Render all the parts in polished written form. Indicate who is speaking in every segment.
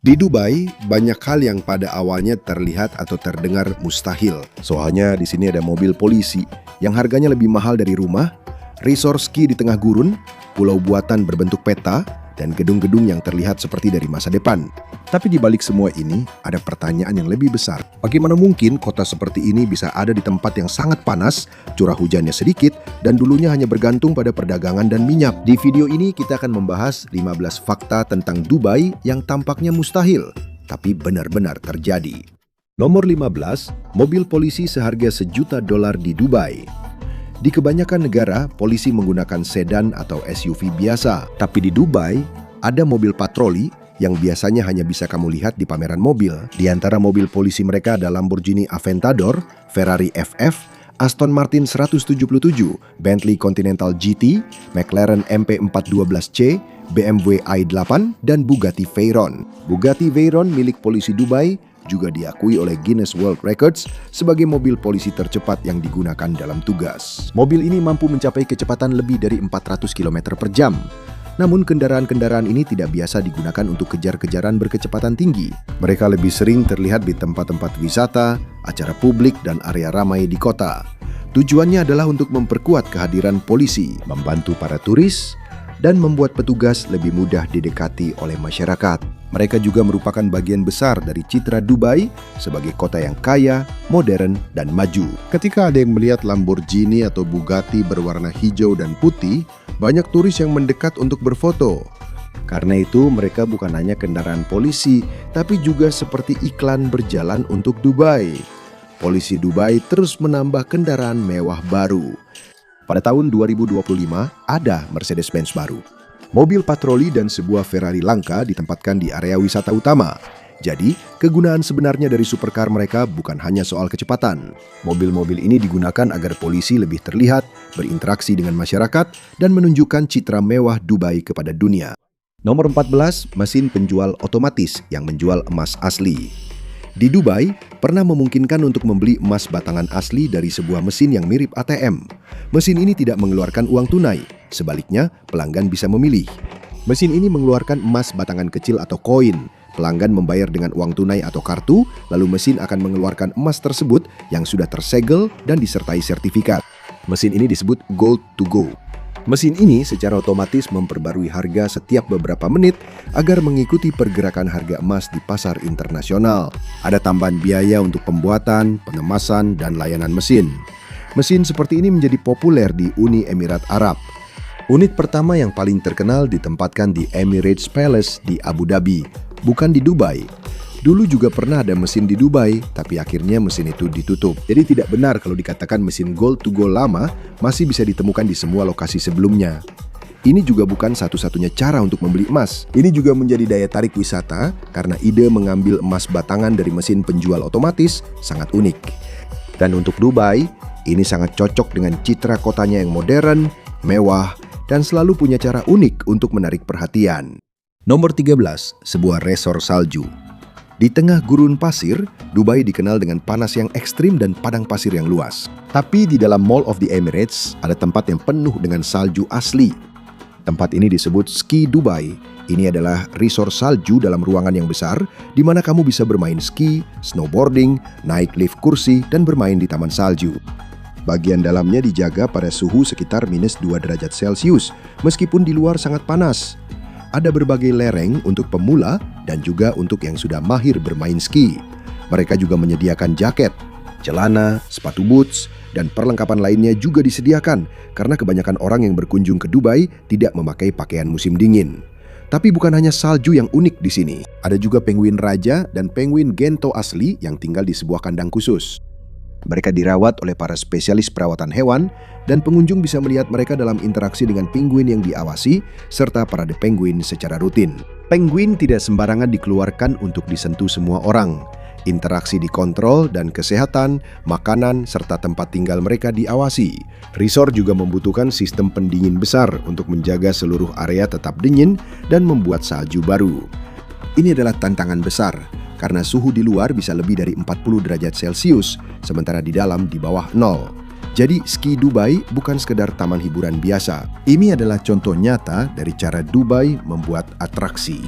Speaker 1: Di Dubai, banyak hal yang pada awalnya terlihat atau terdengar mustahil. Soalnya di sini ada mobil polisi yang harganya lebih mahal dari rumah, resort ski di tengah gurun, pulau buatan berbentuk peta, dan gedung-gedung yang terlihat seperti dari masa depan. Tapi di balik semua ini, ada pertanyaan yang lebih besar. Bagaimana mungkin kota seperti ini bisa ada di tempat yang sangat panas, curah hujannya sedikit, dan dulunya hanya bergantung pada perdagangan dan minyak? Di video ini kita akan membahas 15 fakta tentang Dubai yang tampaknya mustahil, tapi benar-benar terjadi. Nomor 15, mobil polisi seharga $1 juta di Dubai. Di kebanyakan negara, polisi menggunakan sedan atau SUV biasa. Tapi di Dubai, ada mobil patroli yang biasanya hanya bisa kamu lihat di pameran mobil. Di antara mobil polisi mereka ada Lamborghini Aventador, Ferrari FF, Aston Martin 177, Bentley Continental GT, McLaren MP412C, BMW i8, dan Bugatti Veyron. Bugatti Veyron milik polisi Dubai juga diakui oleh Guinness World Records sebagai mobil polisi tercepat yang digunakan dalam tugas. Mobil ini mampu mencapai kecepatan lebih dari 400 km per jam. Namun kendaraan-kendaraan ini tidak biasa digunakan untuk kejar-kejaran berkecepatan tinggi. Mereka lebih sering terlihat di tempat-tempat wisata, acara publik, dan area ramai di kota. Tujuannya adalah untuk memperkuat kehadiran polisi, membantu para turis, dan membuat petugas lebih mudah didekati oleh masyarakat. Mereka juga merupakan bagian besar dari citra Dubai sebagai kota yang kaya, modern, dan maju. Ketika ada yang melihat Lamborghini atau Bugatti berwarna hijau dan putih, banyak turis yang mendekat untuk berfoto. Karena itu, mereka bukan hanya kendaraan polisi, tapi juga seperti iklan berjalan untuk Dubai. Polisi Dubai terus menambah kendaraan mewah baru. Pada tahun 2025, ada Mercedes-Benz baru. Mobil patroli dan sebuah Ferrari langka ditempatkan di area wisata utama. Jadi, kegunaan sebenarnya dari supercar mereka bukan hanya soal kecepatan. Mobil-mobil ini digunakan agar polisi lebih terlihat, berinteraksi dengan masyarakat, dan menunjukkan citra mewah Dubai kepada dunia. Nomor 14, mesin penjual otomatis yang menjual emas asli. Di Dubai, pernah memungkinkan untuk membeli emas batangan asli dari sebuah mesin yang mirip ATM. Mesin ini tidak mengeluarkan uang tunai, sebaliknya pelanggan bisa memilih. Mesin ini mengeluarkan emas batangan kecil atau koin. Pelanggan membayar dengan uang tunai atau kartu, lalu mesin akan mengeluarkan emas tersebut yang sudah tersegel dan disertai sertifikat. Mesin ini disebut Gold to Go. Mesin ini secara otomatis memperbarui harga setiap beberapa menit agar mengikuti pergerakan harga emas di pasar internasional. Ada tambahan biaya untuk pembuatan, pengemasan, dan layanan mesin. Mesin seperti ini menjadi populer di Uni Emirat Arab. Unit pertama yang paling terkenal ditempatkan di Emirates Palace di Abu Dhabi, bukan di Dubai. Dulu juga pernah ada mesin di Dubai, tapi akhirnya mesin itu ditutup. Jadi tidak benar kalau dikatakan mesin Gold to Go lama masih bisa ditemukan di semua lokasi sebelumnya. Ini juga bukan satu-satunya cara untuk membeli emas. Ini juga menjadi daya tarik wisata karena ide mengambil emas batangan dari mesin penjual otomatis sangat unik. Dan untuk Dubai, ini sangat cocok dengan citra kotanya yang modern, mewah, dan selalu punya cara unik untuk menarik perhatian. Nomor 13, sebuah resor salju. Di tengah gurun pasir, Dubai dikenal dengan panas yang ekstrim dan padang pasir yang luas. Tapi di dalam Mall of the Emirates, ada tempat yang penuh dengan salju asli. Tempat ini disebut Ski Dubai. Ini adalah resort salju dalam ruangan yang besar, di mana kamu bisa bermain ski, snowboarding, naik lift kursi, dan bermain di taman salju. Bagian dalamnya dijaga pada suhu sekitar -2 derajat Celcius, meskipun di luar sangat panas. Ada berbagai lereng untuk pemula dan juga untuk yang sudah mahir bermain ski. Mereka juga menyediakan jaket, celana, sepatu boots, dan perlengkapan lainnya juga disediakan karena kebanyakan orang yang berkunjung ke Dubai tidak memakai pakaian musim dingin. Tapi bukan hanya salju yang unik di sini. Ada juga penguin raja dan penguin gento asli yang tinggal di sebuah kandang khusus. Mereka dirawat oleh para spesialis perawatan hewan dan pengunjung bisa melihat mereka dalam interaksi dengan penguin yang diawasi serta parade penguin secara rutin. Penguin tidak sembarangan dikeluarkan untuk disentuh semua orang. Interaksi dikontrol dan kesehatan, makanan, serta tempat tinggal mereka diawasi. Resort juga membutuhkan sistem pendingin besar untuk menjaga seluruh area tetap dingin dan membuat salju baru. Ini adalah tantangan besar, karena suhu di luar bisa lebih dari 40 derajat Celcius, sementara di dalam di bawah 0. Jadi Ski Dubai bukan sekedar taman hiburan biasa. Ini adalah contoh nyata dari cara Dubai membuat atraksi.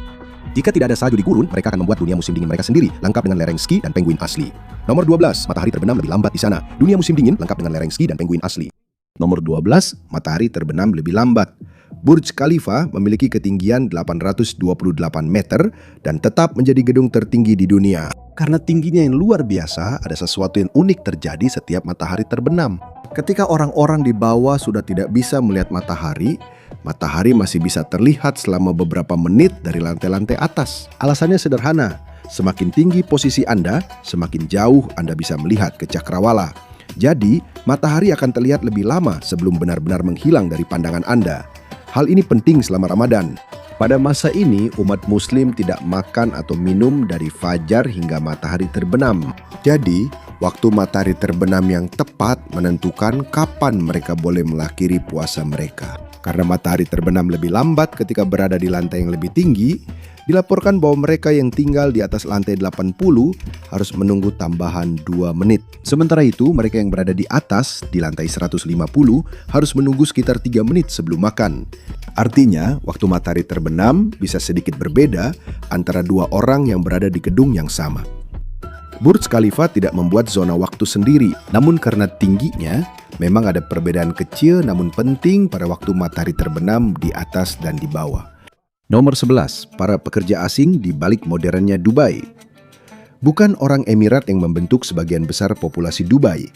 Speaker 1: Jika tidak ada salju di gurun, mereka akan membuat dunia musim dingin mereka sendiri, lengkap dengan lereng ski dan penguin asli. Nomor 12, matahari terbenam lebih lambat di sana. Dunia musim dingin lengkap dengan lereng ski dan penguin asli. Nomor 12, matahari terbenam lebih lambat. Burj Khalifa memiliki ketinggian 828 meter dan tetap menjadi gedung tertinggi di dunia. Karena tingginya yang luar biasa, ada sesuatu yang unik terjadi setiap matahari terbenam. Ketika orang-orang di bawah sudah tidak bisa melihat matahari masih bisa terlihat selama beberapa menit dari lantai-lantai atas. Alasannya sederhana, semakin tinggi posisi Anda, semakin jauh Anda bisa melihat ke cakrawala. Jadi, matahari akan terlihat lebih lama sebelum benar-benar menghilang dari pandangan Anda. Hal ini penting selama Ramadan. Pada masa ini, umat muslim tidak makan atau minum dari fajar hingga matahari terbenam. Jadi, waktu matahari terbenam yang tepat menentukan kapan mereka boleh mengakhiri puasa mereka. Karena matahari terbenam lebih lambat ketika berada di lantai yang lebih tinggi, dilaporkan bahwa mereka yang tinggal di atas lantai 80 harus menunggu tambahan 2 menit. Sementara itu, mereka yang berada di atas, di lantai 150, harus menunggu sekitar 3 menit sebelum makan. Artinya, waktu matahari terbenam bisa sedikit berbeda antara 2 orang yang berada di gedung yang sama. Burj Khalifa tidak membuat zona waktu sendiri, namun karena tingginya, memang ada perbedaan kecil namun penting pada waktu matahari terbenam di atas dan di bawah. Nomor 11, para pekerja asing di balik modernnya Dubai. Bukan orang Emirat yang membentuk sebagian besar populasi Dubai.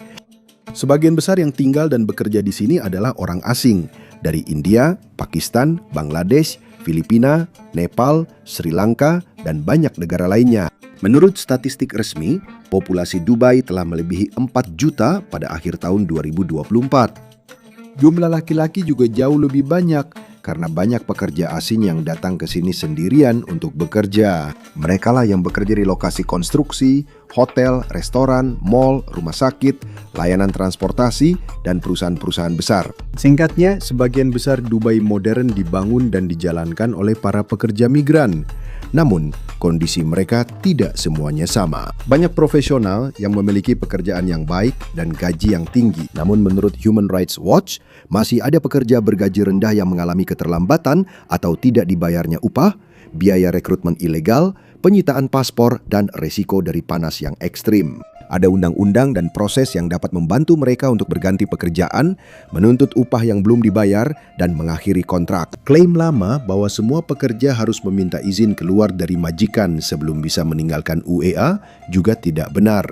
Speaker 1: Sebagian besar yang tinggal dan bekerja di sini adalah orang asing dari India, Pakistan, Bangladesh, Filipina, Nepal, Sri Lanka, dan banyak negara lainnya. Menurut statistik resmi, populasi Dubai telah melebihi 4 juta pada akhir tahun 2024. Jumlah laki-laki juga jauh lebih banyak karena banyak pekerja asing yang datang ke sini sendirian untuk bekerja. Mereka lah yang bekerja di lokasi konstruksi, hotel, restoran, mal, rumah sakit, layanan transportasi, dan perusahaan-perusahaan besar. Singkatnya, sebagian besar Dubai modern dibangun dan dijalankan oleh para pekerja migran. Namun, kondisi mereka tidak semuanya sama. Banyak profesional yang memiliki pekerjaan yang baik dan gaji yang tinggi. Namun menurut Human Rights Watch, masih ada pekerja bergaji rendah yang mengalami keterlambatan atau tidak dibayarnya upah, biaya rekrutmen ilegal, penyitaan paspor, dan resiko dari panas yang ekstrim. Ada undang-undang dan proses yang dapat membantu mereka untuk berganti pekerjaan, menuntut upah yang belum dibayar, dan mengakhiri kontrak. Klaim lama bahwa semua pekerja harus meminta izin keluar dari majikan sebelum bisa meninggalkan UEA juga tidak benar.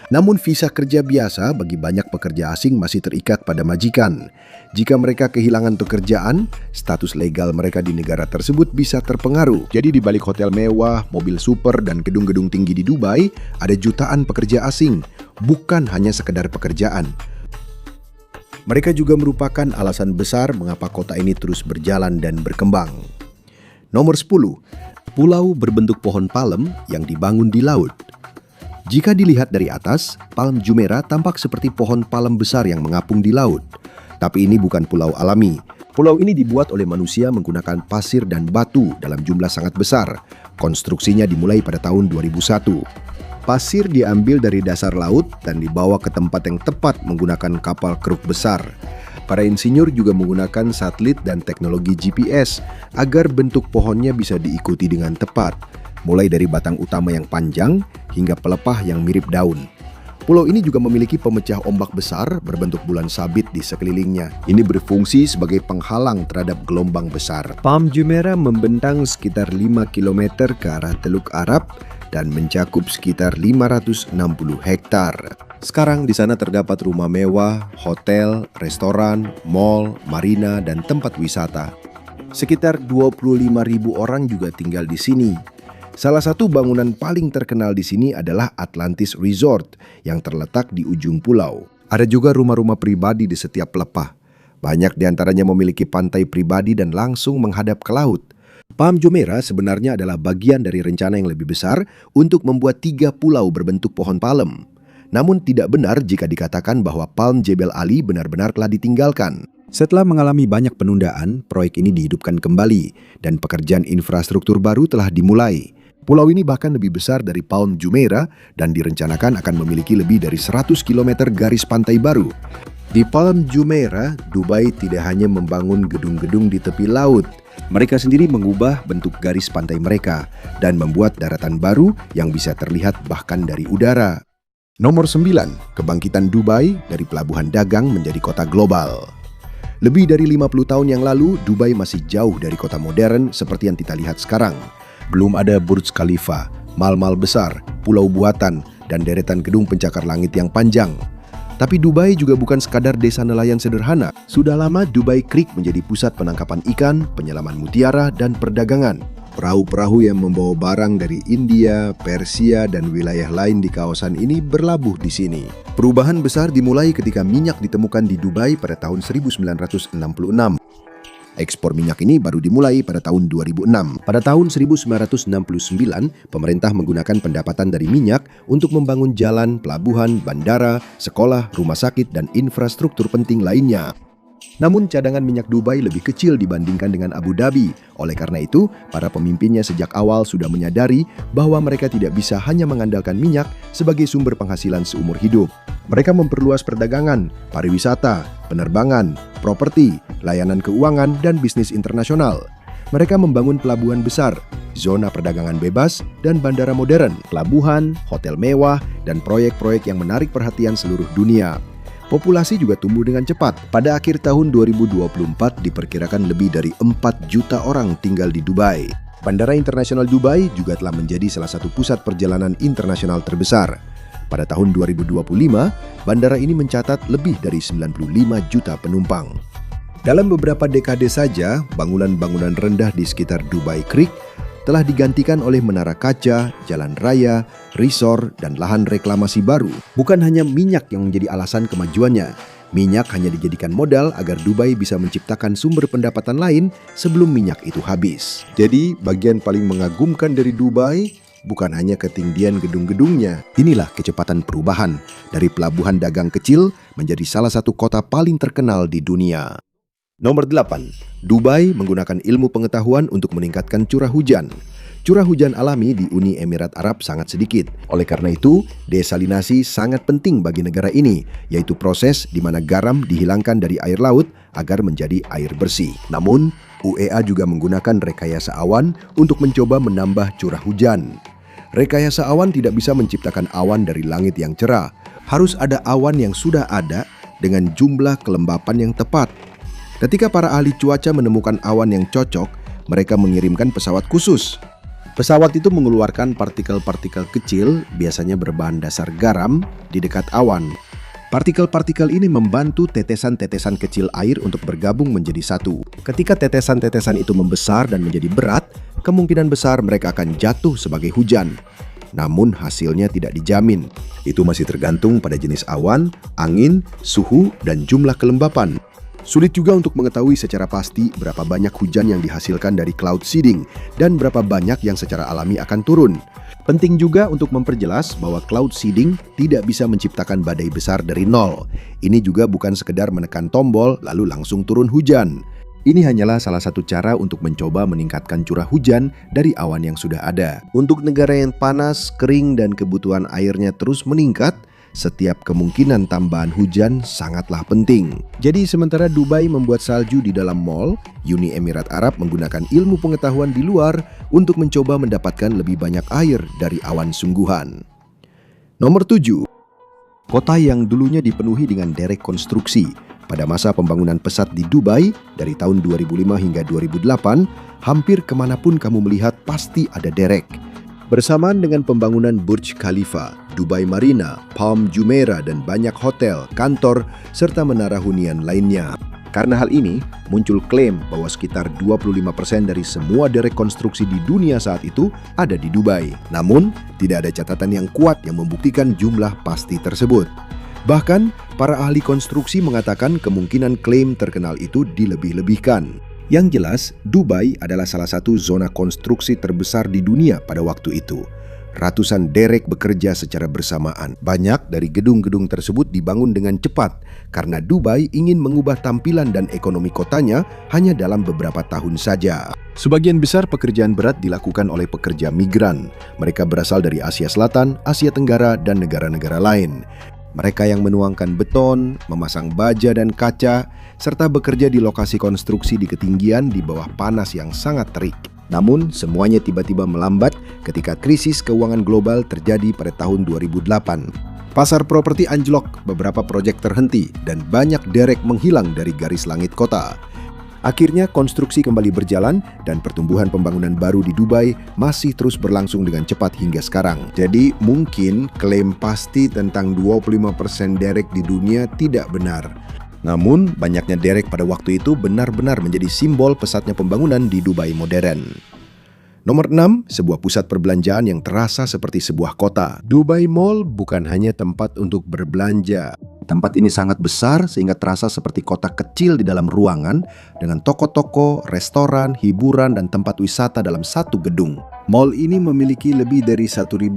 Speaker 1: Namun visa kerja biasa bagi banyak pekerja asing masih terikat pada majikan. Jika mereka kehilangan pekerjaan, status legal mereka di negara tersebut bisa terpengaruh. Jadi di balik hotel mewah, mobil super, dan gedung-gedung tinggi di Dubai, ada jutaan pekerja asing, bukan hanya sekedar pekerjaan. Mereka juga merupakan alasan besar mengapa kota ini terus berjalan dan berkembang. Nomor 10, pulau berbentuk pohon palem yang dibangun di laut. Jika dilihat dari atas, Palm Jumeirah tampak seperti pohon palem besar yang mengapung di laut. Tapi ini bukan pulau alami. Pulau ini dibuat oleh manusia menggunakan pasir dan batu dalam jumlah sangat besar. Konstruksinya dimulai pada tahun 2001. Pasir diambil dari dasar laut dan dibawa ke tempat yang tepat menggunakan kapal keruk besar. Para insinyur juga menggunakan satelit dan teknologi GPS agar bentuk pohonnya bisa diikuti dengan tepat. Mulai dari batang utama yang panjang hingga pelepah yang mirip daun. Pulau ini juga memiliki pemecah ombak besar berbentuk bulan sabit di sekelilingnya. Ini berfungsi sebagai penghalang terhadap gelombang besar. Palm Jumeirah membentang sekitar 5 km ke arah Teluk Arab dan mencakup sekitar 560 hektar. Sekarang di sana terdapat rumah mewah, hotel, restoran, mal, marina, dan tempat wisata. Sekitar 25.000 orang juga tinggal di sini. Salah satu bangunan paling terkenal di sini adalah Atlantis Resort yang terletak di ujung pulau. Ada juga rumah-rumah pribadi di setiap pelepah. Banyak di antaranya memiliki pantai pribadi dan langsung menghadap ke laut. Palm Jumeirah sebenarnya adalah bagian dari rencana yang lebih besar untuk membuat 3 pulau berbentuk pohon palem. Namun tidak benar jika dikatakan bahwa Palm Jebel Ali benar-benar telah ditinggalkan. Setelah mengalami banyak penundaan, proyek ini dihidupkan kembali dan pekerjaan infrastruktur baru telah dimulai. Pulau ini bahkan lebih besar dari Palm Jumeirah dan direncanakan akan memiliki lebih dari 100 km garis pantai baru. Di Palm Jumeirah, Dubai tidak hanya membangun gedung-gedung di tepi laut, Mereka sendiri mengubah bentuk garis pantai mereka dan membuat daratan baru yang bisa terlihat bahkan dari udara. Nomor 9, kebangkitan Dubai dari pelabuhan dagang menjadi kota global. Lebih dari 50 tahun yang lalu, Dubai masih jauh dari kota modern seperti yang kita lihat sekarang. Belum ada Burj Khalifa, mal-mal besar, pulau buatan, dan deretan gedung pencakar langit yang panjang. Tapi Dubai juga bukan sekadar desa nelayan sederhana. Sudah lama Dubai Creek menjadi pusat penangkapan ikan, penyelaman mutiara, dan perdagangan. Perahu-perahu yang membawa barang dari India, Persia, dan wilayah lain di kawasan ini berlabuh di sini. Perubahan besar dimulai ketika minyak ditemukan di Dubai pada tahun 1966. Ekspor minyak ini baru dimulai pada tahun 2006. Pada tahun 1969, pemerintah menggunakan pendapatan dari minyak untuk membangun jalan, pelabuhan, bandara, sekolah, rumah sakit, dan infrastruktur penting lainnya. Namun cadangan minyak Dubai lebih kecil dibandingkan dengan Abu Dhabi. Oleh karena itu, para pemimpinnya sejak awal sudah menyadari bahwa mereka tidak bisa hanya mengandalkan minyak sebagai sumber penghasilan seumur hidup. Mereka memperluas perdagangan, pariwisata, penerbangan, properti, layanan keuangan, dan bisnis internasional. Mereka membangun pelabuhan besar, zona perdagangan bebas, dan bandara modern, pelabuhan, hotel mewah, dan proyek-proyek yang menarik perhatian seluruh dunia. Populasi juga tumbuh dengan cepat. Pada akhir tahun 2024 diperkirakan lebih dari 4 juta orang tinggal di Dubai. Bandara Internasional Dubai juga telah menjadi salah satu pusat perjalanan internasional terbesar. Pada tahun 2025, bandara ini mencatat lebih dari 95 juta penumpang. Dalam beberapa dekade saja, bangunan-bangunan rendah di sekitar Dubai Creek telah digantikan oleh menara kaca, jalan raya, resort, dan lahan reklamasi baru. Bukan hanya minyak yang menjadi alasan kemajuannya. Minyak hanya dijadikan modal agar Dubai bisa menciptakan sumber pendapatan lain sebelum minyak itu habis. Jadi, bagian paling mengagumkan dari Dubai bukan hanya ketinggian gedung-gedungnya. Inilah kecepatan perubahan dari pelabuhan dagang kecil menjadi salah satu kota paling terkenal di dunia. Nomor 8. Dubai menggunakan ilmu pengetahuan untuk meningkatkan curah hujan. Curah hujan alami di Uni Emirat Arab sangat sedikit. Oleh karena itu, desalinasi sangat penting bagi negara ini, yaitu proses di mana garam dihilangkan dari air laut agar menjadi air bersih. Namun, UEA juga menggunakan rekayasa awan untuk mencoba menambah curah hujan. Rekayasa awan tidak bisa menciptakan awan dari langit yang cerah. Harus ada awan yang sudah ada dengan jumlah kelembapan yang tepat. Ketika para ahli cuaca menemukan awan yang cocok, mereka mengirimkan pesawat khusus. Pesawat itu mengeluarkan partikel-partikel kecil, biasanya berbahan dasar garam, di dekat awan. Partikel-partikel ini membantu tetesan-tetesan kecil air untuk bergabung menjadi satu. Ketika tetesan-tetesan itu membesar dan menjadi berat, kemungkinan besar mereka akan jatuh sebagai hujan. Namun hasilnya tidak dijamin. Itu masih tergantung pada jenis awan, angin, suhu, dan jumlah kelembapan. Sulit juga untuk mengetahui secara pasti berapa banyak hujan yang dihasilkan dari cloud seeding dan berapa banyak yang secara alami akan turun. Penting juga untuk memperjelas bahwa cloud seeding tidak bisa menciptakan badai besar dari nol. Ini juga bukan sekedar menekan tombol lalu langsung turun hujan. Ini hanyalah salah satu cara untuk mencoba meningkatkan curah hujan dari awan yang sudah ada. Untuk negara yang panas, kering, dan kebutuhan airnya terus meningkat, setiap kemungkinan tambahan hujan sangatlah penting. Jadi sementara Dubai membuat salju di dalam mall, Uni Emirat Arab menggunakan ilmu pengetahuan di luar untuk mencoba mendapatkan lebih banyak air dari awan sungguhan. Nomor 7. Kota yang dulunya dipenuhi dengan derek konstruksi. Pada masa pembangunan pesat di Dubai, dari tahun 2005 hingga 2008, hampir kemanapun kamu melihat pasti ada derek. Bersamaan dengan pembangunan Burj Khalifa, Dubai Marina, Palm Jumeirah, dan banyak hotel, kantor, serta menara hunian lainnya. Karena hal ini, muncul klaim bahwa sekitar 25% dari semua derek konstruksi di dunia saat itu ada di Dubai. Namun, tidak ada catatan yang kuat yang membuktikan jumlah pasti tersebut. Bahkan, para ahli konstruksi mengatakan kemungkinan klaim terkenal itu dilebih-lebihkan. Yang jelas, Dubai adalah salah satu zona konstruksi terbesar di dunia pada waktu itu. Ratusan derek bekerja secara bersamaan. Banyak dari gedung-gedung tersebut dibangun dengan cepat karena Dubai ingin mengubah tampilan dan ekonomi kotanya hanya dalam beberapa tahun saja. Sebagian besar pekerjaan berat dilakukan oleh pekerja migran. Mereka berasal dari Asia Selatan, Asia Tenggara, dan negara-negara lain. Mereka yang menuangkan beton, memasang baja dan kaca, serta bekerja di lokasi konstruksi di ketinggian di bawah panas yang sangat terik. Namun, semuanya tiba-tiba melambat ketika krisis keuangan global terjadi pada tahun 2008. Pasar properti anjlok, beberapa proyek terhenti, dan banyak derek menghilang dari garis langit kota. Akhirnya konstruksi kembali berjalan dan pertumbuhan pembangunan baru di Dubai masih terus berlangsung dengan cepat hingga sekarang. Jadi mungkin klaim pasti tentang 25% derek di dunia tidak benar. Namun banyaknya derek pada waktu itu benar-benar menjadi simbol pesatnya pembangunan di Dubai modern. Nomor 6, sebuah pusat perbelanjaan yang terasa seperti sebuah kota. Dubai Mall bukan hanya tempat untuk berbelanja. Tempat ini sangat besar sehingga terasa seperti kota kecil di dalam ruangan dengan toko-toko, restoran, hiburan, dan tempat wisata dalam satu gedung. Mall ini memiliki lebih dari 1.200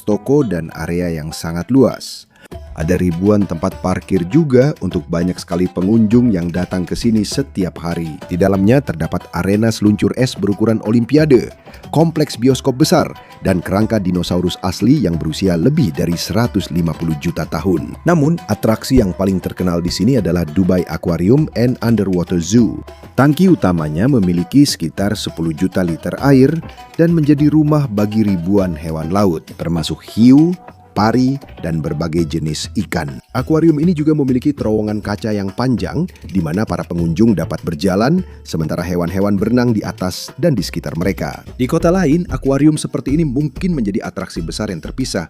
Speaker 1: toko dan area yang sangat luas. Ada ribuan tempat parkir juga untuk banyak sekali pengunjung yang datang ke sini setiap hari. Di dalamnya terdapat arena seluncur es berukuran olimpiade, kompleks bioskop besar, dan kerangka dinosaurus asli yang berusia lebih dari 150 juta tahun. Namun, atraksi yang paling terkenal di sini adalah Dubai Aquarium and Underwater Zoo. Tangki utamanya memiliki sekitar 10 juta liter air dan menjadi rumah bagi ribuan hewan laut, termasuk hiu, pari, dan berbagai jenis ikan. Akuarium ini juga memiliki terowongan kaca yang panjang di mana para pengunjung dapat berjalan sementara hewan-hewan berenang di atas dan di sekitar mereka. Di kota lain, akuarium seperti ini mungkin menjadi atraksi besar yang terpisah.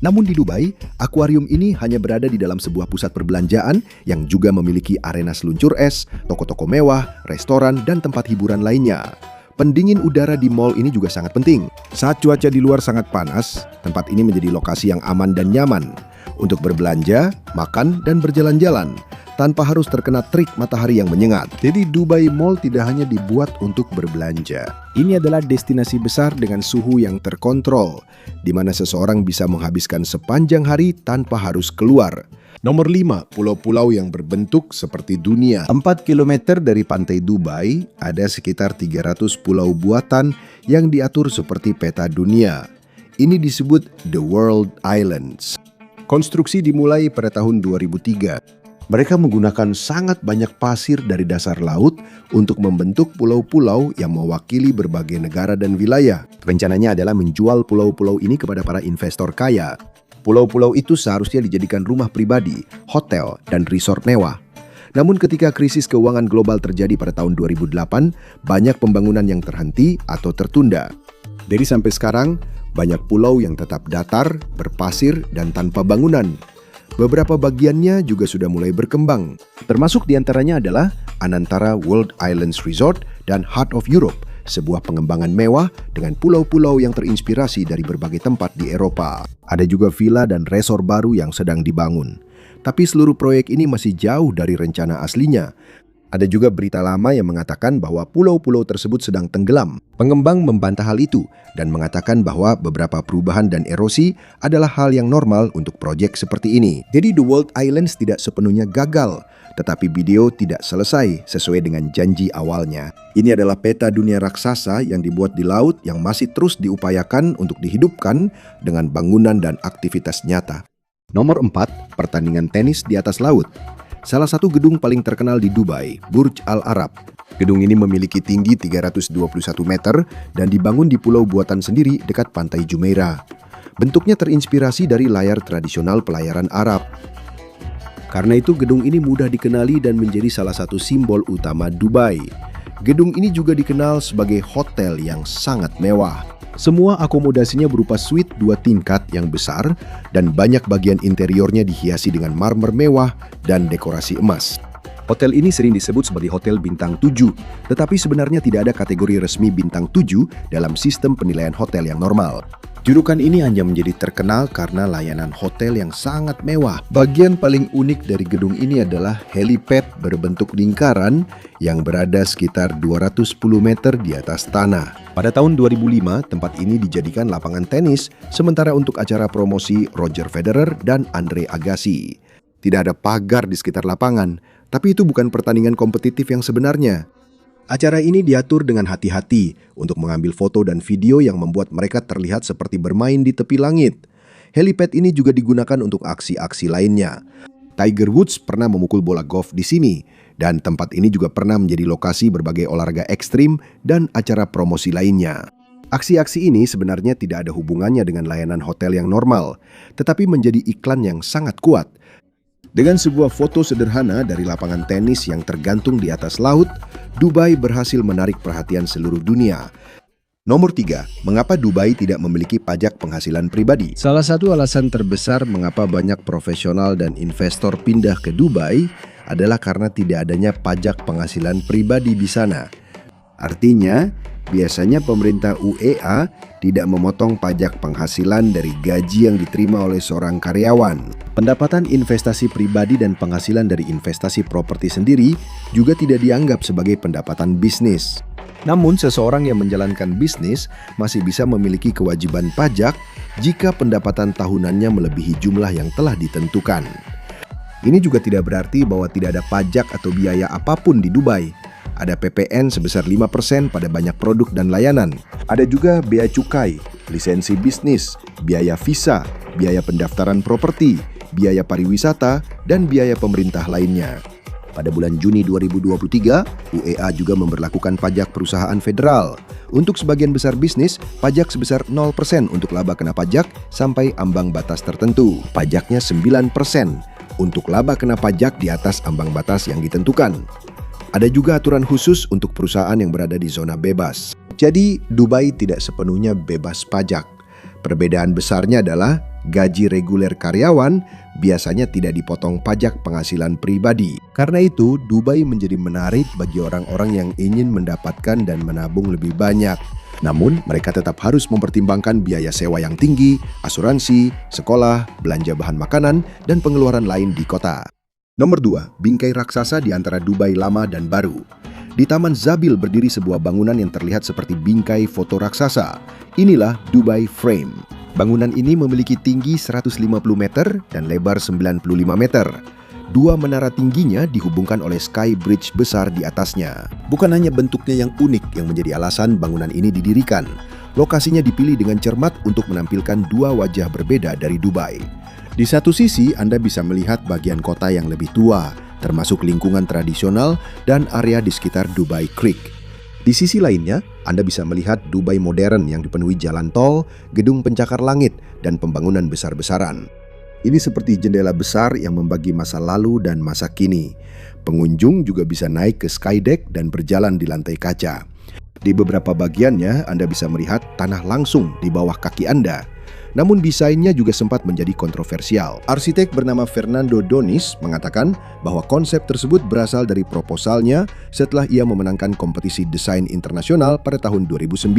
Speaker 1: Namun di Dubai, akuarium ini hanya berada di dalam sebuah pusat perbelanjaan yang juga memiliki arena seluncur es, toko-toko mewah, restoran, dan tempat hiburan lainnya. Pendingin udara di mall ini juga sangat penting. Saat cuaca di luar sangat panas, tempat ini menjadi lokasi yang aman dan nyaman untuk berbelanja, makan, dan berjalan-jalan tanpa harus terkena terik matahari yang menyengat. Jadi Dubai Mall tidak hanya dibuat untuk berbelanja. Ini adalah destinasi besar dengan suhu yang terkontrol, di mana seseorang bisa menghabiskan sepanjang hari tanpa harus keluar. Nomor 5, pulau-pulau yang berbentuk seperti dunia. 4 km dari pantai Dubai, ada sekitar 300 pulau buatan yang diatur seperti peta dunia. Ini disebut The World Islands. Konstruksi dimulai pada tahun 2003. Mereka menggunakan sangat banyak pasir dari dasar laut untuk membentuk pulau-pulau yang mewakili berbagai negara dan wilayah. Rencananya adalah menjual pulau-pulau ini kepada para investor kaya. Pulau-pulau itu seharusnya dijadikan rumah pribadi, hotel, dan resort mewah. Namun ketika krisis keuangan global terjadi pada tahun 2008, banyak pembangunan yang terhenti atau tertunda. Jadi sampai sekarang, banyak pulau yang tetap datar, berpasir, dan tanpa bangunan. Beberapa bagiannya juga sudah mulai berkembang. Termasuk diantaranya adalah Anantara World Islands Resort dan Heart of Europe, sebuah pengembangan mewah dengan pulau-pulau yang terinspirasi dari berbagai tempat di Eropa. Ada juga villa dan resort baru yang sedang dibangun. Tapi seluruh proyek ini masih jauh dari rencana aslinya. Ada juga berita lama yang mengatakan bahwa pulau-pulau tersebut sedang tenggelam. Pengembang membantah hal itu dan mengatakan bahwa beberapa perubahan dan erosi adalah hal yang normal untuk proyek seperti ini. Jadi The World Islands tidak sepenuhnya gagal, tetapi video tidak selesai sesuai dengan janji awalnya. Ini adalah peta dunia raksasa yang dibuat di laut yang masih terus diupayakan untuk dihidupkan dengan bangunan dan aktivitas nyata. Nomor 4, pertandingan tenis di atas laut. Salah satu gedung paling terkenal di Dubai, Burj Al Arab. Gedung ini memiliki tinggi 321 meter dan dibangun di pulau buatan sendiri dekat pantai Jumeirah. Bentuknya terinspirasi dari layar tradisional pelayaran Arab. Karena itu gedung ini mudah dikenali dan menjadi salah satu simbol utama Dubai. Gedung ini juga dikenal sebagai hotel yang sangat mewah. Semua akomodasinya berupa suite 2 tingkat yang besar dan banyak bagian interiornya dihiasi dengan marmer mewah dan dekorasi emas. Hotel ini sering disebut sebagai hotel bintang 7, tetapi sebenarnya tidak ada kategori resmi bintang 7 dalam sistem penilaian hotel yang normal. Julukan ini hanya menjadi terkenal karena layanan hotel yang sangat mewah. Bagian paling unik dari gedung ini adalah helipad berbentuk lingkaran yang berada sekitar 210 meter di atas tanah. Pada tahun 2005, tempat ini dijadikan lapangan tenis, sementara untuk acara promosi Roger Federer dan Andre Agassi. Tidak ada pagar di sekitar lapangan, tapi itu bukan pertandingan kompetitif yang sebenarnya. Acara ini diatur dengan hati-hati untuk mengambil foto dan video yang membuat mereka terlihat seperti bermain di tepi langit. Helipad ini juga digunakan untuk aksi-aksi lainnya. Tiger Woods pernah memukul bola golf di sini, dan tempat ini juga pernah menjadi lokasi berbagai olahraga ekstrim dan acara promosi lainnya. Aksi-aksi ini sebenarnya tidak ada hubungannya dengan layanan hotel yang normal, tetapi menjadi iklan yang sangat kuat. Dengan sebuah foto sederhana dari lapangan tenis yang tergantung di atas laut, Dubai berhasil menarik perhatian seluruh dunia. Nomor 3, mengapa Dubai tidak memiliki pajak penghasilan pribadi? Salah satu alasan terbesar mengapa banyak profesional dan investor pindah ke Dubai adalah karena tidak adanya pajak penghasilan pribadi di sana. Artinya, biasanya pemerintah UEA tidak memotong pajak penghasilan dari gaji yang diterima oleh seorang karyawan. Pendapatan investasi pribadi dan penghasilan dari investasi properti sendiri juga tidak dianggap sebagai pendapatan bisnis. Namun, seseorang yang menjalankan bisnis masih bisa memiliki kewajiban pajak jika pendapatan tahunannya melebihi jumlah yang telah ditentukan. Ini juga tidak berarti bahwa tidak ada pajak atau biaya apapun di Dubai. Ada PPN sebesar 5% pada banyak produk dan layanan. Ada juga bea cukai, lisensi bisnis, biaya visa, biaya pendaftaran properti, biaya pariwisata, dan biaya pemerintah lainnya. Pada bulan Juni 2023, UEA juga memberlakukan pajak perusahaan federal. Untuk sebagian besar bisnis, pajak sebesar 0% untuk laba kena pajak sampai ambang batas tertentu. Pajaknya 9% untuk laba kena pajak di atas ambang batas yang ditentukan. Ada juga aturan khusus untuk perusahaan yang berada di zona bebas. Jadi, Dubai tidak sepenuhnya bebas pajak. Perbedaan besarnya adalah gaji reguler karyawan biasanya tidak dipotong pajak penghasilan pribadi. Karena itu, Dubai menjadi menarik bagi orang-orang yang ingin mendapatkan dan menabung lebih banyak. Namun, mereka tetap harus mempertimbangkan biaya sewa yang tinggi, asuransi, sekolah, belanja bahan makanan, dan pengeluaran lain di kota. Nomor 2, bingkai raksasa di antara Dubai lama dan baru. Di Taman Zabil berdiri sebuah bangunan yang terlihat seperti bingkai foto raksasa. Inilah Dubai Frame. Bangunan ini memiliki tinggi 150 meter dan lebar 95 meter. Dua menara tingginya dihubungkan oleh sky bridge besar di atasnya. Bukan hanya bentuknya yang unik yang menjadi alasan bangunan ini didirikan. Lokasinya dipilih dengan cermat untuk menampilkan dua wajah berbeda dari Dubai. Di satu sisi, Anda bisa melihat bagian kota yang lebih tua, termasuk lingkungan tradisional dan area di sekitar Dubai Creek. Di sisi lainnya, Anda bisa melihat Dubai modern yang dipenuhi jalan tol, gedung pencakar langit, dan pembangunan besar-besaran. Ini seperti jendela besar yang membagi masa lalu dan masa kini. Pengunjung juga bisa naik ke skydeck dan berjalan di lantai kaca. Di beberapa bagiannya, Anda bisa melihat tanah langsung di bawah kaki Anda. Namun desainnya juga sempat menjadi kontroversial. Arsitek bernama Fernando Donis mengatakan bahwa konsep tersebut berasal dari proposalnya setelah ia memenangkan kompetisi desain internasional pada tahun 2009.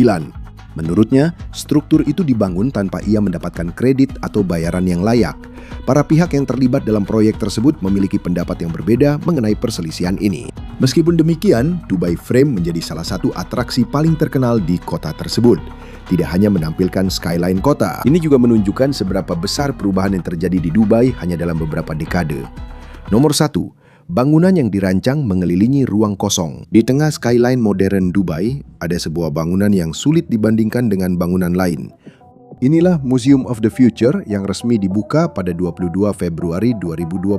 Speaker 1: Menurutnya, struktur itu dibangun tanpa ia mendapatkan kredit atau bayaran yang layak. Para pihak yang terlibat dalam proyek tersebut memiliki pendapat yang berbeda mengenai perselisihan ini. Meskipun demikian, Dubai Frame menjadi salah satu atraksi paling terkenal di kota tersebut. Tidak hanya menampilkan skyline kota, ini juga menunjukkan seberapa besar perubahan yang terjadi di Dubai hanya dalam beberapa dekade. Nomor 1, bangunan yang dirancang mengelilingi ruang kosong. Di tengah skyline modern Dubai, ada sebuah bangunan yang sulit dibandingkan dengan bangunan lain. Inilah Museum of the Future yang resmi dibuka pada 22 Februari 2022.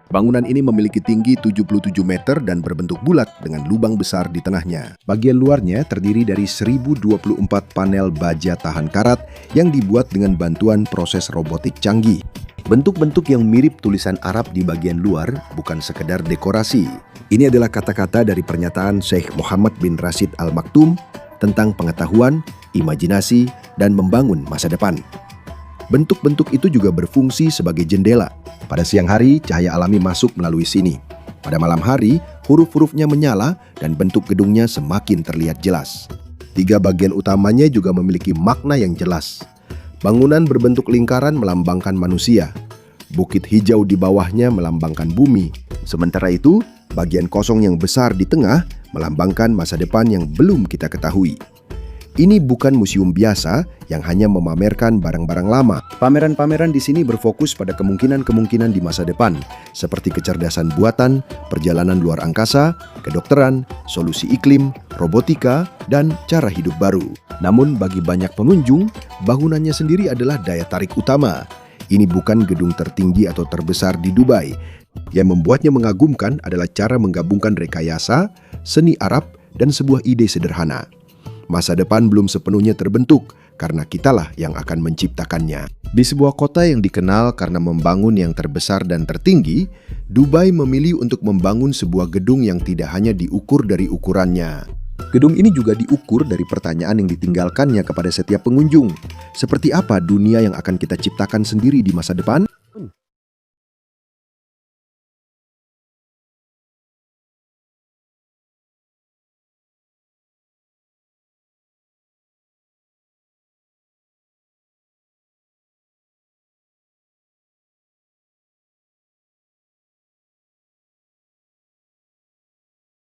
Speaker 1: Bangunan ini memiliki tinggi 77 meter dan berbentuk bulat dengan lubang besar di tengahnya. Bagian luarnya terdiri dari 1024 panel baja tahan karat yang dibuat dengan bantuan proses robotik canggih. Bentuk-bentuk yang mirip tulisan Arab di bagian luar bukan sekedar dekorasi. Ini adalah kata-kata dari pernyataan Sheikh Mohammed bin Rashid Al Maktoum tentang pengetahuan, imajinasi, dan membangun masa depan. Bentuk-bentuk itu juga berfungsi sebagai jendela. Pada siang hari, cahaya alami masuk melalui sini. Pada malam hari, huruf-hurufnya menyala dan bentuk gedungnya semakin terlihat jelas. 3 bagian utamanya juga memiliki makna yang jelas. Bangunan berbentuk lingkaran melambangkan manusia. Bukit hijau di bawahnya melambangkan bumi. Sementara itu, bagian kosong yang besar di tengah melambangkan masa depan yang belum kita ketahui. Ini bukan museum biasa yang hanya memamerkan barang-barang lama. Pameran-pameran di sini berfokus pada kemungkinan-kemungkinan di masa depan, seperti kecerdasan buatan, perjalanan luar angkasa, kedokteran, solusi iklim, robotika, dan cara hidup baru. Namun bagi banyak pengunjung, bangunannya sendiri adalah daya tarik utama. Ini bukan gedung tertinggi atau terbesar di Dubai. Yang membuatnya mengagumkan adalah cara menggabungkan rekayasa, seni Arab, dan sebuah ide sederhana. Masa depan belum sepenuhnya terbentuk, karena kitalah yang akan menciptakannya. Di sebuah kota yang dikenal karena membangun yang terbesar dan tertinggi, Dubai memilih untuk membangun sebuah gedung yang tidak hanya diukur dari ukurannya. Gedung ini juga diukur dari pertanyaan yang ditinggalkannya kepada setiap pengunjung. Seperti apa dunia yang akan kita ciptakan sendiri di masa depan?